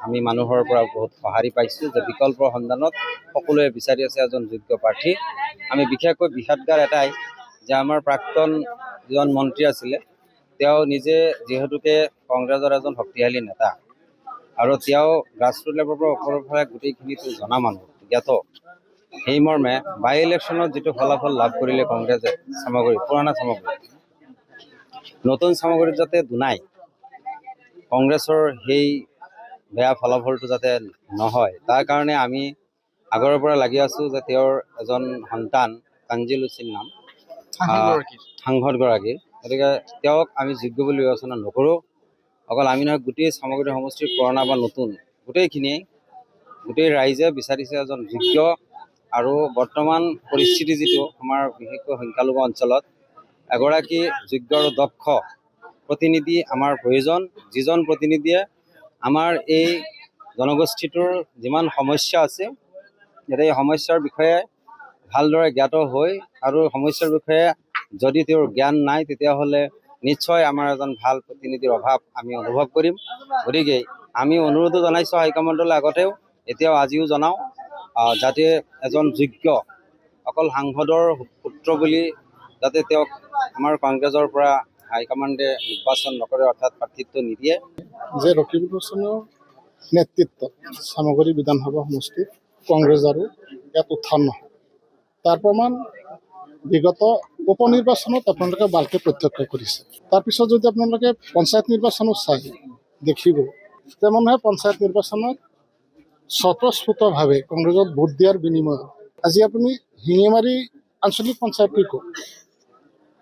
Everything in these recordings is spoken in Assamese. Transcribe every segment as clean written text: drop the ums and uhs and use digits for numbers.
আমি মানুহৰ পৰা বহুত সঁহাৰি পাইছোঁ যে বিকল্পৰ সন্ধানত সকলোৱে বিচাৰি আছে এজন যোগ্য প্ৰাৰ্থী। আমি বিশেষকৈ বিষাদগাৰ এটাই যে আমাৰ প্ৰাক্তন যিজন মন্ত্ৰী আছিলে তেওঁ নিজে যিহেতুকে কংগ্ৰেছৰ এজন শক্তিশালী নেতা আৰু তেওঁ গ্ৰাছৰুট লেভেলৰ পৰা ওপৰৰ ফালে গোটেইখিনিতো জনা মানুহ জ্ঞাত। সেই মৰ্মে বাই ইলেকশ্যনত যিটো ফলাফল লাভ কৰিলে কংগ্ৰেছে চামগুৰি পুৰণা চামগুৰি নতুন চামগুৰিত যাতে দুনাই কংগ্ৰেছৰ সেই বেয়া ফলাফলটো যাতে নহয় তাৰ কাৰণে আমি আগৰ পৰা লাগি আছোঁ যে তেওঁৰ এজন সন্তান তানজিল হুছেইন নাম সাংসদগৰাকী, গতিকে তেওঁক আমি যোগ্য বুলি বিবেচনা নকৰোঁ। অকল আমি নহয়, গোটেই চামগুৰি সমষ্টিৰ পুৰণা বা নতুন গোটেই ৰাইজে বিচাৰিছে এজন যোগ্য আৰু বৰ্তমান পৰিস্থিতি যিটো আমাৰ বিশেষকৈ সংখ্যালঘু অঞ্চলত এগৰাকী যোগ্য আৰু দক্ষ প্ৰতিনিধি আমাৰ প্ৰয়োজন, যিজন প্ৰতিনিধিয়ে আমাৰ এই জনগোষ্ঠীটোৰ যিমান সমস্যা আছে এই সমস্যাৰ বিষয়ে ভালদৰে জ্ঞাত হৈ আৰু সমস্যাৰ বিষয়ে যদি তেওঁৰ জ্ঞান নাই তেতিয়াহ'লে নিশ্চয় আমাৰ এজন ভাল প্ৰতিনিধিৰ অভাৱ আমি অনুভৱ কৰিম। গতিকে আমি অনুৰোধো জনাইছোঁ হাইকমাণ্ডলৈ আগতেও, এতিয়াও আজিও জনাওঁ যাতে এজন যোগ্য অকল সাংসদৰ পুত্ৰ বুলি যাতে তেওঁক আমাৰ কংগ্ৰেছৰ পৰা হাইকমাণ্ডে নিৰ্বাচন নকৰে, অৰ্থাৎ প্ৰাৰ্থিত্ব নিদিয়ে। যে ৰকিবুল হুছেইনৰ নেতৃত্বত চামগুৰি বিধানসভা সমষ্টিত কংগ্ৰেছ আৰু ইয়াত উত্থান নহয়, তাৰ প্ৰমাণ বিগত উপনিৰ্বাচনত আপোনালোকে ভালকৈ প্ৰত্যক্ষ কৰিছে। তাৰপিছত যদি আপোনালোকে পঞ্চায়ত নিৰ্বাচনো চাই দেখিব যে মানুহে পঞ্চায়ত নিৰ্বাচনত স্বতঃস্ফূৰ্তভাৱে কংগ্ৰেছত ভোট দিয়াৰ বিনিময়ত আজি আপুনি শিঙিমাৰী আঞ্চলিক পঞ্চায়তটো কওক,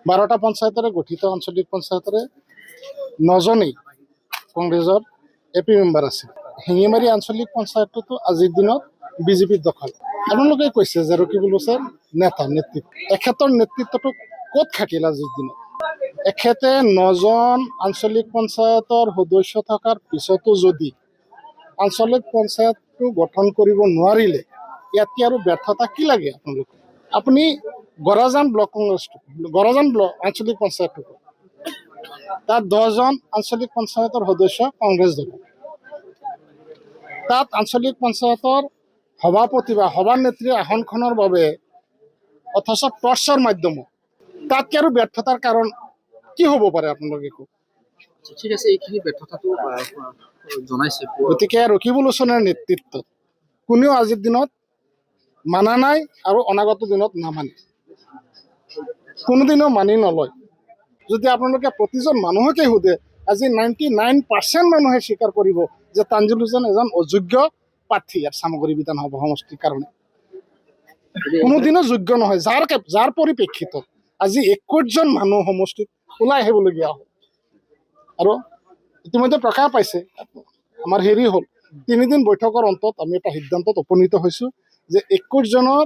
12টা পঞ্চায়তেৰে গঠিত আঞ্চলিক পঞ্চায়তেৰে 9জনেই কংগ্ৰেছৰ এপি মেম্বাৰ আছে। শিঙিমাৰী আঞ্চলিক পঞ্চায়ততো আজিৰ দিনত বিজেপিৰ দখল। আপোনালোকে কৈছে যে ৰকিবুল হুছেইন নেতৃত্ব, এখেতৰ নেতৃত্বটো ক'ত থাকিল আজিৰ দিনত? এখেতে 9জন আঞ্চলিক পঞ্চায়তৰ সদস্য থকাৰ পিছতো যদি আঞ্চলিক পঞ্চায়তটো গঠন কৰিব নোৱাৰিলে ইয়াতকৈ আৰু ব্যৰ্থতা কি লাগে আপোনালোকে? আপুনি গৰাজান ব্লক কংগ্ৰেছটো, গৰাজান ব্লক আঞ্চলিক পঞ্চায়তটো, তাত 10জন আঞ্চলিক পঞ্চায়তৰ সদস্য কংগ্ৰেছ দল, তাত আঞ্চলিক পঞ্চায়তৰ সভাপতি বা সভানেত্ৰীৰ আসনখনৰ বাবে অথচ টৰ্চৰ মাধ্যমত তাতকৈ আৰু ব্যৰ্থতাৰ কাৰণ কি হ'ব পাৰে আপোনালোকে কওক? ঠিক আছে, এইখিনি ব্যৰ্থতাটো জনাইছে। গতিকে ৰকিবুল হুছেইনৰ নেতৃত্বত কোনেও আজিৰ দিনত মানা নাই আৰু অনাগত দিনত নামানে, কোনোদিনেও মানি নলয়। যদি আপোনালোকে প্ৰতিজন মানুহকে সোধে আজি 99% মানুহে স্বীকাৰ কৰিব যে তানজিল হুছেইন এজন অযোগ্য প্ৰাৰ্থী ইয়াত চামগুৰি বিধানসভা সমষ্টিৰ কাৰণে, কোনোদিনো যোগ্য নহয়। যাৰ পৰিপ্ৰেক্ষিতত আজি 21জন মানুহ সমষ্টিত ওলাই আহিবলগীয়া হ'ল। আৰু ইতিমধ্যে প্ৰকাশ পাইছে, আমাৰ হেৰি হ'ল 3 দিন বৈঠকৰ অন্তত আমি এটা সিদ্ধান্তত উপনীত হৈছোঁ যে 21জনৰ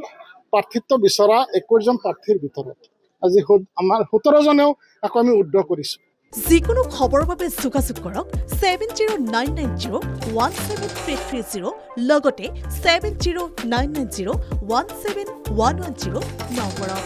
প্ৰাৰ্থিত্ব বিচৰা 21জন প্ৰাৰ্থীৰ ভিতৰত আজি আমাৰ 17জনেও আকৌ আমি উদ্ধ কৰিছোঁ। যিকোনো খবৰৰ বাবে যোগাযোগ কৰক 7099017330 লগতে 7099017110 নম্বৰত।